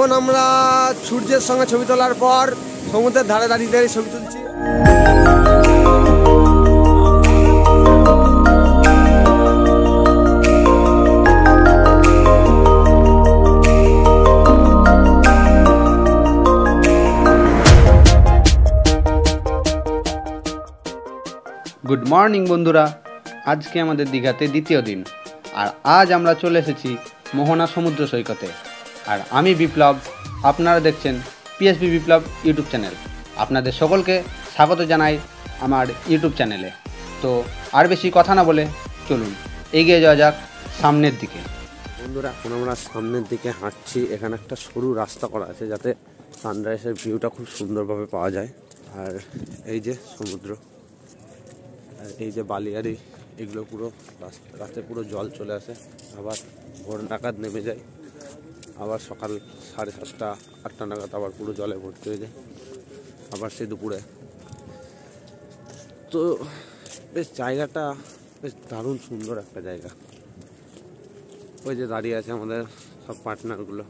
এখন আমরা সূর্যের সঙ্গে ছবি তোলার পর সমুদ্রের ধারে দাঁড়িয়ে দাঁড়িয়ে ছবি তুলছি। গুড মর্নিং বন্ধুরা, আজকে আমাদের দীঘাতে দ্বিতীয় দিন। আর আজ আমরা চলে এসেছি মোহনা সমুদ্র সৈকতে। আর আমি বিপ্লব, আপনারা দেখছেন পিএসবি বিপ্লব ইউটিউব চ্যানেল। আপনাদের সকলকে স্বাগত জানাই আমার ইউটিউব চ্যানেলে। তো আর বেশি কথা না বলে চলুন এগিয়ে যাওয়া যাক সামনের দিকে। বন্ধুরা, এখন আমরা সামনের দিকে হাঁটছি। এখানে একটা সরু রাস্তা করা আছে যাতে সানরাইজের ভিউটা খুব সুন্দরভাবে পাওয়া যায়। আর এই যে সমুদ্র, আর এই যে বালিয়ারি, এগুলো পুরো রাতে পুরো জল চলে আসে, আবার ভোর নাগাদ নেমে যায়, আবার সকাল 7:30 8টা নাগাদ আবার পুরো জলে ভর্তি হয়ে যায়, আবার সে দুপুরে। তো বেশ জায়গাটা বেশ দারুণ সুন্দর একটা জায়গা। ওই যে দাঁড়িয়ে আছে আমাদের সব পার্টনারগুলো,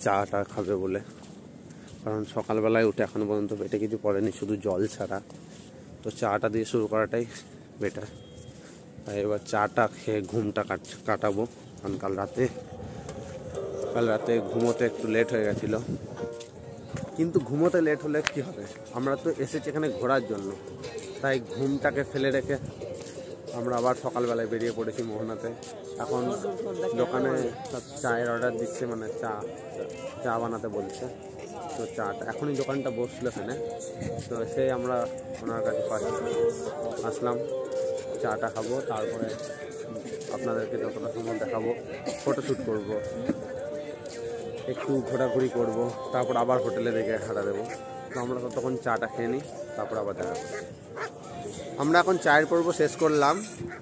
চাটা খাবে বলে, কারণ সকালবেলায় উঠে এখনো পর্যন্ত পেটে কিছু পড়েনি, শুধু জল ছাড়া। তো চাটা দিয়ে শুরু করাটাই বেটার। তাই এবার চাটা খেয়ে ঘুমটা কাটাবো, কারণ কাল রাতে ঘুমোতে একটু লেট হয়ে গেছিল। কিন্তু ঘুমোতে লেট হলে কি হবে, আমরা তো এসেছি এখানে ঘোরার জন্য, তাই ঘুমটাকে ফেলে রেখে আমরা আবার সকালবেলায় বেরিয়ে পড়েছি মোহনাতে। এখন দোকানে সব চায়ের অর্ডার দিচ্ছে, মানে চা বানাতে বলছে। তো চাটা এখনই দোকানটা বসছিল এখানে, তো সেই আমরা ওনার কাছে আসলাম, চাটা খাবো, তারপরে আপনাদেরকে যতটা সময় দেখাবো, ফটোশ্যুট করব, একটু ঘোরাঘুরি করব, তারপর আবার হোটেলে দেখে হাঁটা দেবো। তো আমরা তখন চাটা খেয়ে নিই, তারপর আবার দেখা। আমরা এখন চায়ের পর্ব শেষ করলাম,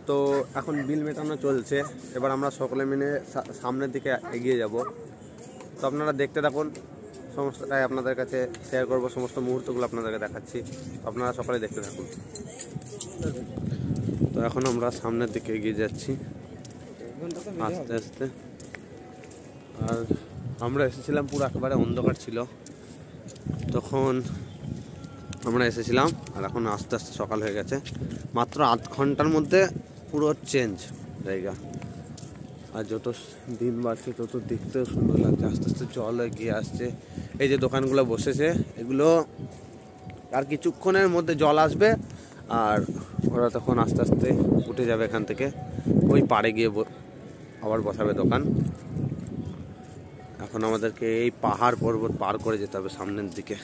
তো এখন বিল মেটানো চলছে। এবার আমরা সকলে মিলে সামনের দিকে এগিয়ে যাব। তো আপনারা দেখতে থাকুন, সমস্তটাই আপনাদের কাছে শেয়ার করব, সমস্ত মুহূর্তগুলো আপনাদেরকে দেখাচ্ছি, আপনারা সকলে দেখতে থাকুন। তো এখন আমরা সামনের দিকে এগিয়ে যাচ্ছি আস্তে আস্তে। আর আমরা এসেছিলাম পুরো একেবারে অন্ধকার ছিল তখন আমরা এসেছিলাম, আর এখন আস্তে আস্তে সকাল হয়ে গেছে। মাত্র আধ ঘন্টার মধ্যে পুরো চেঞ্জ জায়গা। আর যত দিন বাড়ছে তত দেখতেও সুন্দর লাগছে। আস্তে আস্তে জল এগিয়ে আসছে। এই যে দোকানগুলো বসেছে, এগুলো আর কিছুক্ষণের মধ্যে জল আসবে, আর ওরা তখন আস্তে আস্তে উঠে যাবে এখান থেকে, ওই পাড়ে গিয়ে আবার বসাবে দোকান। এখন আমাদেরকে এই পাহাড় পর্বত পার করে যেতে হবে সামনের দিকে।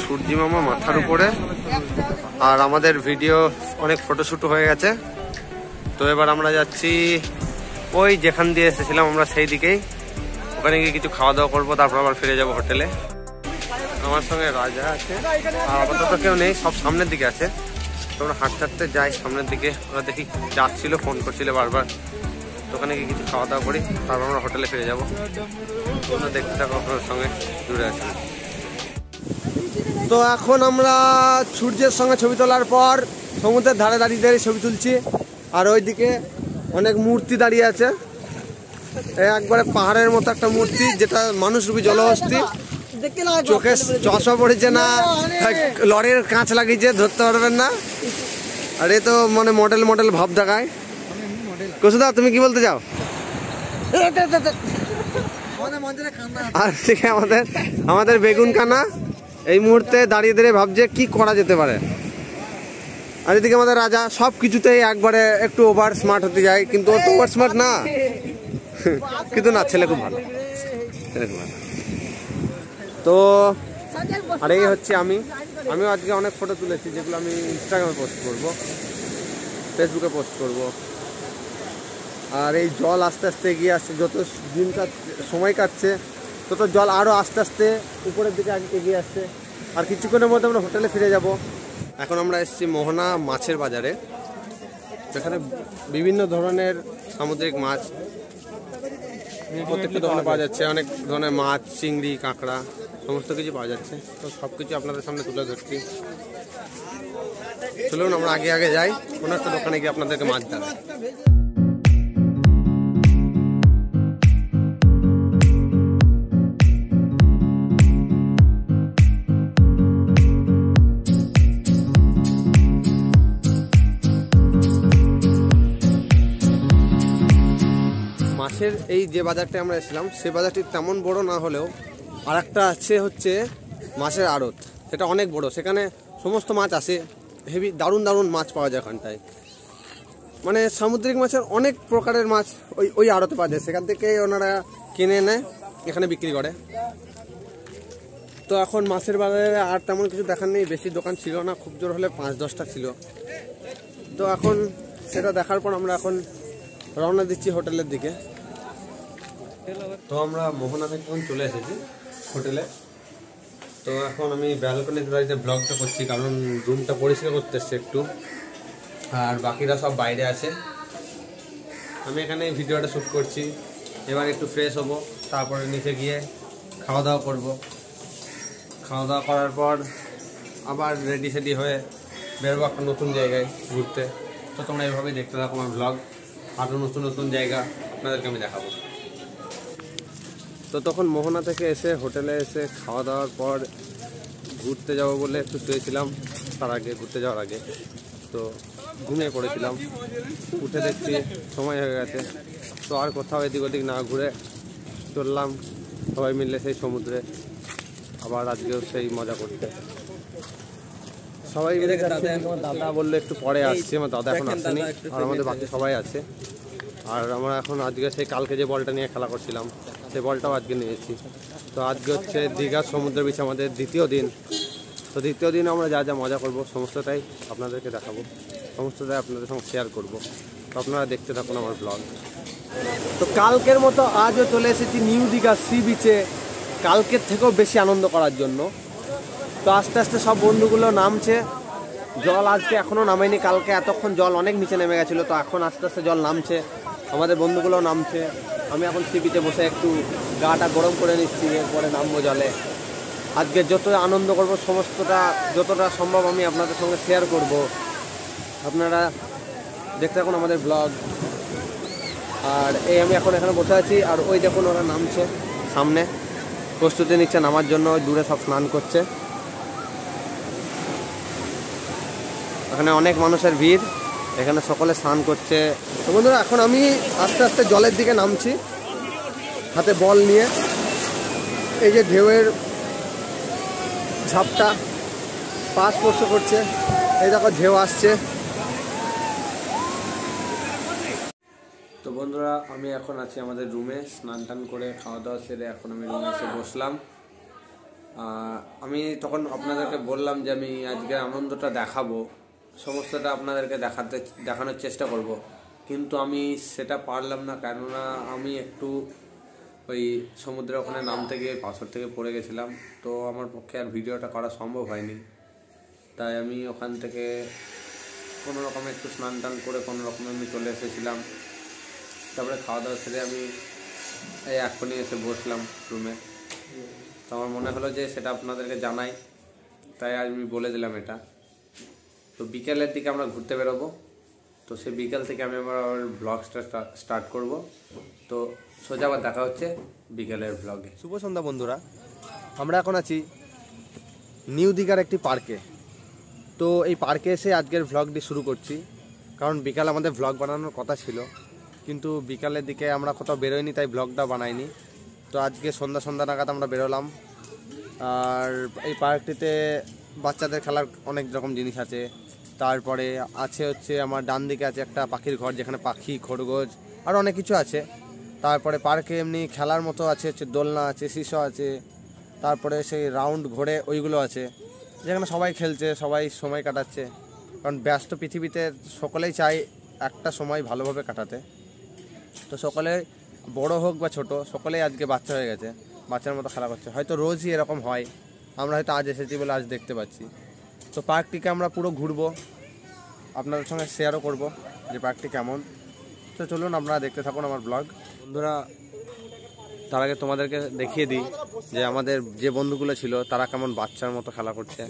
সূর্যি মামা মাথার উপরে, আর আমাদের ভিডিও অনেক ফটোশ্যুট হয়ে গেছে। তো এবার আমরা যাচ্ছি ওই যেখান দিয়ে এসেছিলাম আমরা সেই দিকেই, ওখানে গিয়ে কিছু খাওয়া দাওয়া করবো, তারপর আবার ফিরে যাবো হোটেলে। আমার সঙ্গে রাজা আছে, আর আপাতত কেউ নেই, সব সামনের দিকে আছে। তো আমরা হাঁটতে হাঁটতে যাই সামনের দিকে। ওরা দেখি যাচ্ছিল, ফোন করছিল বারবার। তো ওখানে গিয়ে কিছু খাওয়া দাওয়া করি, তারপর আমরা হোটেলে ফিরে যাবো। তোমরা দেখতে থাকো, আপনার সঙ্গে জুড়ে আছেন। তো এখন আমরা সূর্যের সঙ্গে ছবি তোলার পর সমুদ্রের ধারে দাঁড়িয়ে দাঁড়িয়ে ছবি তুলছি। আর ওইদিকে অনেক মূর্তি দাঁড়িয়ে আছে, একবারে পাহাড়ের মতো একটা মূর্তি, যেটা মানুষরূপী জলহস্তি। চোখে চশমা পড়েছে না, লরির কাঁচ লাগিয়েছে, ধরতে পারবেন না। আর এ তো মানে মডেল মডেল ভাব দেখায়। কুসুদা, তুমি কি বলতে চাও? আর ঠিক আমাদের বেগুন কানা এই মুহূর্তে দাঁড়িয়ে দাঁড়িয়ে ভাবছে কি করা যেতে পারে। আর এদিকে আমাদের রাজা সব কিছুতেই একবারে একটু ওভার স্মার্ট হতে যায়, কিন্তু ও তো ওভার স্মার্ট না। কিন্তু না, ছেলে খুব ভালো। তো আর এই হচ্ছে আমিও আজকে অনেক ফটো তুলেছি, যেগুলো আমি ইনস্টাগ্রামে পোস্ট করব, ফেসবুকে পোস্ট করব। আর এই জল আস্তে আস্তে এগিয়ে আসছে, যত দিন সময় কাটছে তত জল আরও আস্তে আস্তে উপরের দিকে এগিয়ে আসছে। আর কিছুক্ষণের মধ্যে আমরা হোটেলে ফিরে যাব। এখন আমরা এসেছি মোহনা মাছের বাজারে, যেখানে বিভিন্ন ধরনের সামুদ্রিক মাছ প্রত্যেকটা দোকানে পাওয়া যাচ্ছে। অনেক ধরনের মাছ, চিংড়ি, কাঁকড়া সমস্ত কিছু পাওয়া যাচ্ছে। তো সব কিছু আপনাদের সামনে তুলে ধরছি। চলুন আমরা আগে আগে যাই, কোনো একটা দোকানে গিয়ে আপনাদেরকে মাছ দেখাই। মাছের এই যে বাজারটা আমরা এসেছিলাম, সে বাজারটি তেমন বড় না হলেও আর একটা আছে হচ্ছে মাছের আড়ত, সেটা অনেক বড়। সেখানে সমস্ত মাছ আসে, হেভি দারুণ দারুণ মাছ পাওয়া যায় ওখানটায়। মানে সামুদ্রিক মাছের অনেক প্রকারের মাছ ওই আড়তে পাওয়া যায়, সেখান থেকে ওনারা কিনে এনে এখানে বিক্রি করে। তো এখন মাছের বাজারে আর তেমন কিছু দেখার নেই, বেশি দোকান ছিল না, খুব জোর হলে 5-10টা ছিল। তো এখন সেটা দেখার পর আমরা এখন রওনা দিচ্ছি হোটেলের দিকে। তো আমরা মোহনা থেকে এখন চলে এসেছি হোটেলে। তো এখন আমি ব্যালকনিতে দাঁড়িয়ে ব্লগটা করছি, কারণ রুমটা পরিষ্কার করতে এসছে একটু, আর বাকিরা সব বাইরে আছে। আমি এখানে ভিডিওটা শ্যুট করছি। এবার একটু ফ্রেশ হব, তারপরে নিচে গিয়ে খাওয়া দাওয়া করব। খাওয়া দাওয়া করার পর আবার রেডি সেডি হয়ে বেরোবো একটা নতুন জায়গায় ঘুরতে। তো তোমরা এইভাবেই দেখতে থাকো আমার ব্লগ, আরও নতুন নতুন জায়গা আপনাদেরকে আমি দেখাবো। তো তখন মোহনা থেকে এসে হোটেলে এসে খাওয়া দাওয়ার পর ঘুরতে যাব বলে একটু শুয়েছিলাম। তার আগে ঘুরতে যাওয়ার আগে তো ঘুমিয়ে পড়েছিলাম। উঠে দেখছি সময় হয়ে গেছে। তো আর কোথাও এদিক ওদিক না ঘুরে চললাম সবাই মিলে সেই সমুদ্রে, আবার আজকেও সেই মজা করতে। সবাই মিলে যাচ্ছে। আমার দাদা বললো একটু পরে আসছে, আমার দাদা এখন আসেনি, আর আমাদের বাকি সবাই আছে। আর আমরা এখন আজকে সেই কালকে যে বলটা নিয়ে খেলা করছিলাম, সেই বলটাও আজকে নিয়েছি। তো আজকে হচ্ছে দীঘার সমুদ্র বিচ আমাদের দ্বিতীয় দিন। তো দ্বিতীয় দিন আমরা যা যা মজা করব সমস্তটাই আপনাদেরকে দেখাবো, সমস্তটাই আপনাদের সঙ্গে শেয়ার করব। তো আপনারা দেখতে থাকুন আমার ব্লগ। তো কালকের মতো আজও চলে এসেছি নিউ দীঘা সি বিচে, কালকের থেকেও বেশি আনন্দ করার জন্য। তো আস্তে আস্তে সব বন্ধুগুলো নামছে। জল আজকে এখনও নামেনি, কালকে এতক্ষণ জল অনেক নিচে নেমে গেছিলো। তো এখন আস্তে আস্তে জল নামছে, আমাদের বন্ধুগুলোও নামছে। আমি এখন সি বিচে বসে একটু গাটা গরম করে নিচ্ছি, এরপরে নামবো জলে। আজকে যত আনন্দ করব সমস্তটা যতটা সম্ভব আমি আপনাদের সঙ্গে শেয়ার করব। আপনারা দেখতে থাকুন আমাদের ব্লগ। আর এই আমি এখন এখানে বসে আছি, আর ওই দেখুন ওরা নামছে সামনে, প্রস্তুতি নিচ্ছে নামার জন্য। ওই দূরে সব স্নান করছে, এখানে অনেক মানুষের ভিড়, এখানে সকলে স্নান করছে। তো বন্ধুরা এখন আমি আস্তে আস্তে জলের দিকে নামছি হাতে বল নিয়ে। এই যে ঢেউয়ের ঝাপটা পা স্পর্শ করছে, এই দেখো ঢেউ আসছে। তো বন্ধুরা আমি এখন আছি আমাদের রুমে, স্নান টান করে খাওয়া দাওয়া সেরে এখন আমি রুমে এসে বসলাম। আমি তখন আপনাদেরকে বললাম যে আমি আজকে আনন্দটা দেখাবো, সমস্তটা আপনাদেরকে দেখানোর চেষ্টা করব, কিন্তু আমি সেটা পারলাম না, কেননা আমি একটু ওই সমুদ্রের ওখানে নামতে গিয়ে পাথর থেকে পড়ে গেছিলাম। তো আমার পক্ষে আর ভিডিওটা করা সম্ভব হয়নি। তাই আমি ওখান থেকে কোনো রকমে একটু স্নান টান করে কোনো রকমে আমি চলে এসেছিলাম। তারপরে খাওয়া দাওয়া সেরে আমি এই এখনই এসে বসলাম রুমে। তো আমার মনে হলো যে সেটা আপনাদেরকে জানাই, তাই আমি বলে দিলাম এটা। তো বিকেলের দিকে আমরা ঘুরতে বেরোবো। তো সেই বিকেল থেকে আমি আবার ব্লগটা স্টার্ট করব। তো সোজা আবার দেখা হচ্ছে বিকেলের ব্লগে। শুভ সন্ধ্যা বন্ধুরা, আমরা এখন আছি নিউ দীঘার একটি পার্কে। তো এই পার্কে এসে আজকের ব্লগটি শুরু করছি, কারণ বিকাল আমাদের ব্লগ বানানোর কথা ছিল, কিন্তু বিকালের দিকে আমরা কোথাও বেরোইনি, তাই ব্লগটা বানাইনি। তো আজকে সন্ধ্যা নাগাদ আমরা বেরোলাম। আর এই পার্কটিতে বাচ্চাদের খেলার অনেক রকম জিনিস আছে। তারপরে আছে হচ্ছে আমার ডান দিকে আছে একটা পাখির ঘর, যেখানে পাখি, খরগোশ আর অনেক কিছু আছে। তারপরে পার্কে এমনি খেলার মতো আছে, হচ্ছে দোলনা আছে, সিসো আছে, তারপরে সেই রাউন্ড ঘোরে ওইগুলো আছে, যেখানে সবাই খেলছে, সবাই সময় কাটাচ্ছে। কারণ ব্যস্ত পৃথিবীতে সকলেই চায় একটা সময় ভালোভাবে কাটাতে। তো সকলে বড় হোক বা ছোট, সকলেই আজকে বাচ্চা হয়ে গেছে, বাচ্চার মতো খেলা করছে। হয়তো রোজই এরকম হয়, আমরা হয়তো আজ এসেছি বলে আজ দেখতে পাচ্ছি। তো পার্কটিকে আমরা পুরো ঘুরবো, আপনাদের সঙ্গে শেয়ারও করব যে পার্কটি কেমন। তো চলুন আপনারা দেখতে থাকুন আমার ব্লগ। বন্ধুরা, তার আগে তোমাদেরকে দেখিয়ে দিই যে আমাদের যে বন্ধুগুলো ছিল তারা কেমন বাচ্চার মতো খেলা করছে।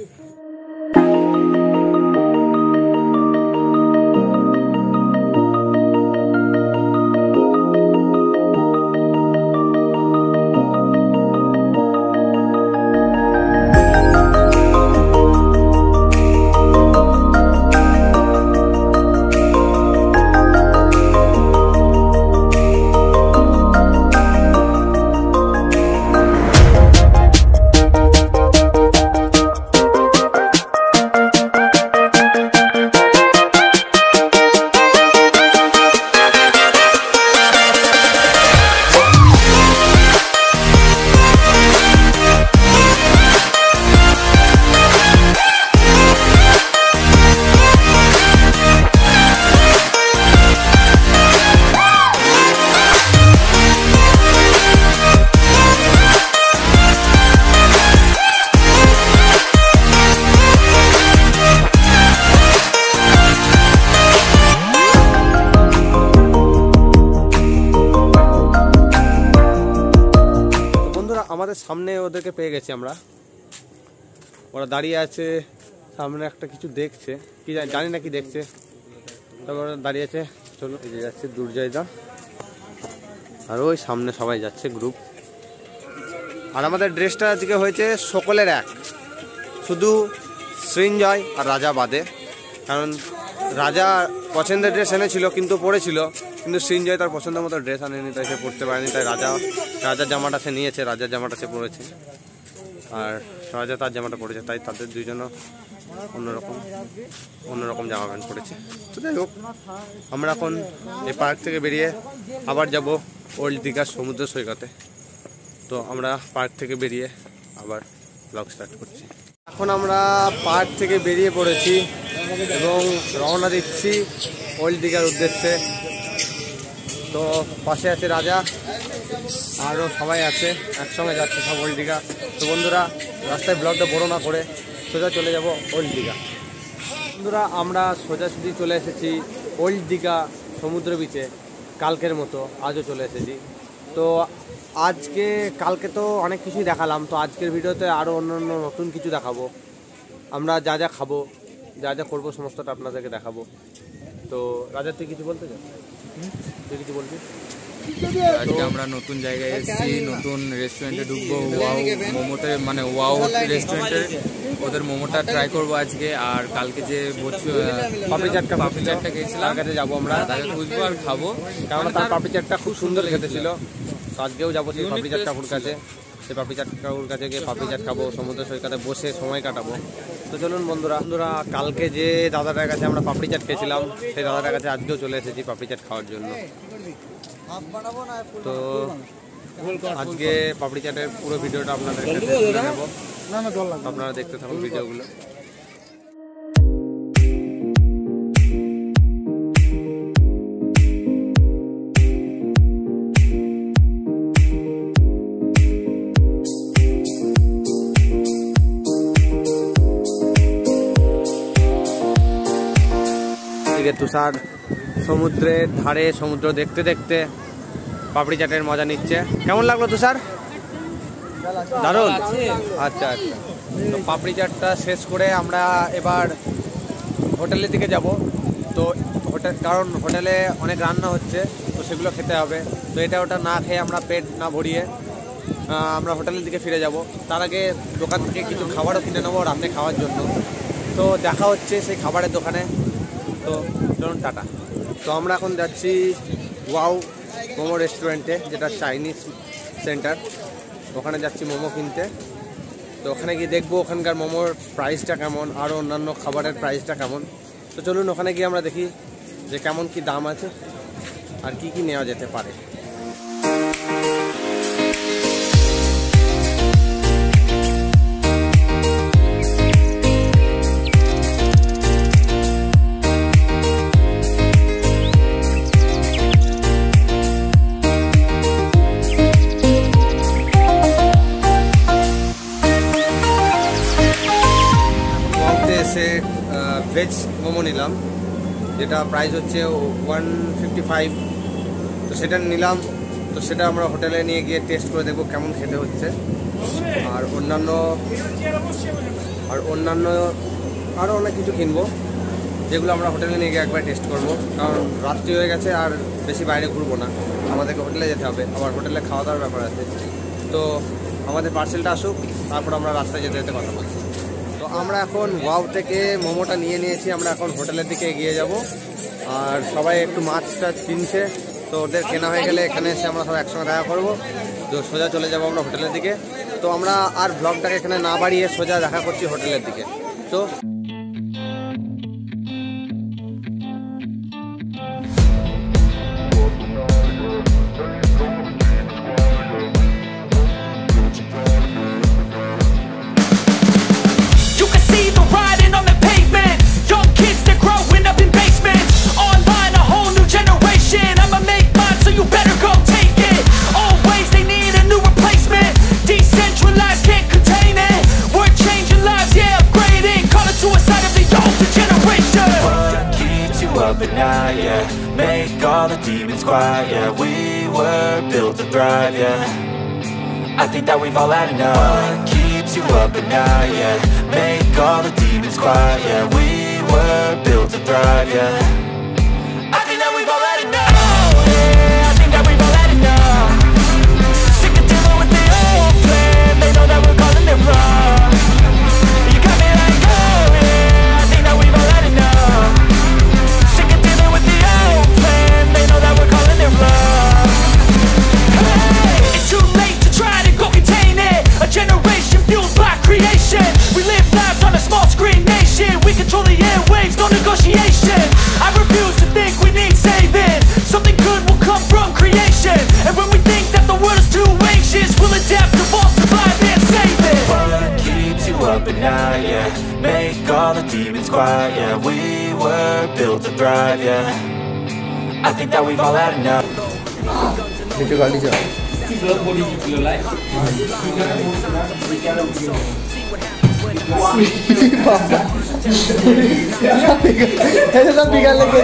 আমাদের সামনে ওদেরকে পেয়ে গেছি আমরা, ওরা দাঁড়িয়ে আছে সামনে, একটা কিছু দেখছে, কি জানি না কি দেখছে, তবে ওরা দাঁড়িয়ে আছে। চলো, এই যে যাচ্ছে দুর্জয়দা, আর ওই সামনে সবাই যাচ্ছে গ্রুপ। আর আমাদের ড্রেসটা আজকে হয়েছে সকলের এক, শুধু সৃঞ্জয় আর রাজা বাদে, কারণ রাজা পছন্দের ড্রেস এনেছিল কিন্তু পরেছিল, কিন্তু সৃঞ্জয় তার পছন্দের মতো ড্রেস আনেনি, তাই সে পরতে পারেনি, তাই রাজার জামাটা সে নিয়েছে, রাজার জামাটা সে পরেছে, আর রাজা তার জামাটা পরেছে, তাই তাদের দুইজনও অন্যরকম জামা প্যান্ট পরেছে। তো যাই হোক, আমরা এখন এই পার্ক থেকে বেরিয়ে আবার যাব ওল্ড দীঘার সমুদ্র সৈকতে। তো আমরা পার্ক থেকে বেরিয়ে আবার ব্লগ স্টার্ট করছি। এখন আমরা পার্ক থেকে বেরিয়ে পড়েছি এবং রওনা দিচ্ছি ওল্ড দীঘার উদ্দেশ্যে। তো পাশে আছে রাজা, আরও সবাই আছে, একসঙ্গে যাচ্ছে সব ওল্ড দীঘা। তো বন্ধুরা, রাস্তায় ব্লগটা বড় না করে সোজা চলে যাব ওল্ড দীঘা। বন্ধুরা, আমরা সোজাসুজি চলে এসেছি ওল্ড দীঘা সমুদ্র বিচে, কালকের মতো আজও চলে এসেছি। তো কালকে তো অনেক কিছুই দেখালাম, তো আজকের ভিডিওতে আরও অন্যান্য নতুন কিছু দেখাবো। আমরা যা যা খাবো, যা যা করবো সমস্তটা আপনাদেরকে দেখাবো। তো রাজা, তুই কিছু বলতে চাস? তুই কিছু বলবি? আজকে আমরা নতুন জায়গায় এসেছি, নতুন রেস্টুরেন্টে ঢুকবো, মোমোতে মানে ওয়াও রেস্টুরেন্টের ওদের মোমোটা ট্রাই করবো আজকে। আর কালকে যে পাপড়ি চাটটা খেয়েছিলাম, কাছে যাবো আমরা, তাকে খুঁজবো আর খাবো, কারণ তার পাপড়ি চাটটা খুব সুন্দর খেতে ছিল। আজকেও যাবো সেই পাপড়ি চাট কাকুর কাছে, সেই পাপড়ি চাট কাকুর কাছে গিয়ে পাপড়ি চাট খাবো, সমুদ্র সৈকতে বসে সময় কাটাবো। তো চলুন বন্ধুরা, কালকে যে দাদাটার কাছে আমরা পাপড়ি চাট খেয়েছিলাম, সেই দাদাটার কাছে আজকেও চলে এসেছি পাপড়ি চাট খাওয়ার জন্য। তো আজকে পাপড়ি চাটের পুরো ভিডিওটা আপনাদের নেবো, আপনারা দেখতে থাকুন ভিডিওগুলো। তুষার সমুদ্রের ধারে সমুদ্র দেখতে দেখতে পাপড়ি চাটের মজা নিচ্ছে। কেমন লাগলো তুষার? দারুণ। আচ্ছা, তো পাপড়ি চাটটা শেষ করে আমরা এবার হোটেলের দিকে যাব। তো কারণ হোটেলে অনেক রান্না হচ্ছে, তো সেগুলো খেতে হবে। তো এটা ওটা না খেয়ে আমরা পেট না ভরিয়ে আমরা হোটেলের দিকে ফিরে যাব। তার আগে দোকান থেকে কিছু খাবারও কিনে নেবো রাতে খাওয়ার জন্য। তো দেখা হচ্ছে সেই খাবারের দোকানে। তো চলুন, টাটা। তো আমরা এখন যাচ্ছি ওয়াও মোমো রেস্টুরেন্টে, যেটা চাইনিজ সেন্টার, ওখানে যাচ্ছি মোমো কিনতে। তো ওখানে গিয়ে দেখবো ওখানকার মোমোর প্রাইসটা কেমন, আরও অন্যান্য খাবারের প্রাইসটা কেমন। তো চলুন ওখানে গিয়ে আমরা দেখি যে কেমন কি দাম আছে আর কি কি নেওয়া যেতে পারে। মোমো নিলাম, যেটা প্রাইস হচ্ছে 155। তো সেটা নিলাম, তো সেটা আমরা হোটেলে নিয়ে গিয়ে টেস্ট করে দেখবো কেমন খেতে হচ্ছে। আর অন্যান্য আরও অনেক কিছু কিনবো, যেগুলো আমরা হোটেলে নিয়ে গিয়ে একবার টেস্ট করবো, কারণ রাত্রি হয়ে গেছে আর বেশি বাইরে ঘুরবো না, আমাদেরকে হোটেলে যেতে হবে, আবার হোটেলে খাওয়া দাওয়ার ব্যাপার আছে। তো আমাদের পার্সেলটা আসুক, তারপর আমরা রাস্তায় যেতে যেতে কথা বলছি। তো আমরা এখন ওয়াও থেকে মোমোটা নিয়ে নিয়েছি, আমরা এখন হোটেলের দিকে এগিয়ে যাব। আর সবাই একটু মাছটা কিনছে, তো ওদের কেনা হয়ে গেলে এখানে এসে আমরা সবাই একসঙ্গে দেখা করবো। তো সোজা চলে যাবো আমরা হোটেলের দিকে। তো আমরা আর ব্লগটাকে এখানে না বাড়িয়ে সোজা দেখা করছি হোটেলের দিকে। তো up at night, yeah. Make all the demons quiet, yeah. We were built to thrive, yeah. I think that we've all had enough. What keeps you up at night, yeah. Make all the demons quiet, yeah. We were built to thrive, yeah. I think that we've all had enough. Oh, yeah, I think that we've all had enough. Sick of dealing with the old plan. They know that we're calling it wrong. You got me like, oh, yeah, I think that we've all had enough. Sick of dealing with the old plan. They know that we're calling it wrong. Hey, it's too late to try to go contain it. A generation fueled by creation. We live lives on a small screen nation. We control the airwaves, no negotiation. I refuse to think we need saving. Something good will come from creation. And when we think that the world is too anxious, we'll adapt, evolve, survive and save it. What keeps you up at night, yeah. Make all the demons quiet, yeah. We were built to thrive, yeah. I think that we've all had enough. सब बिगाड़ लेके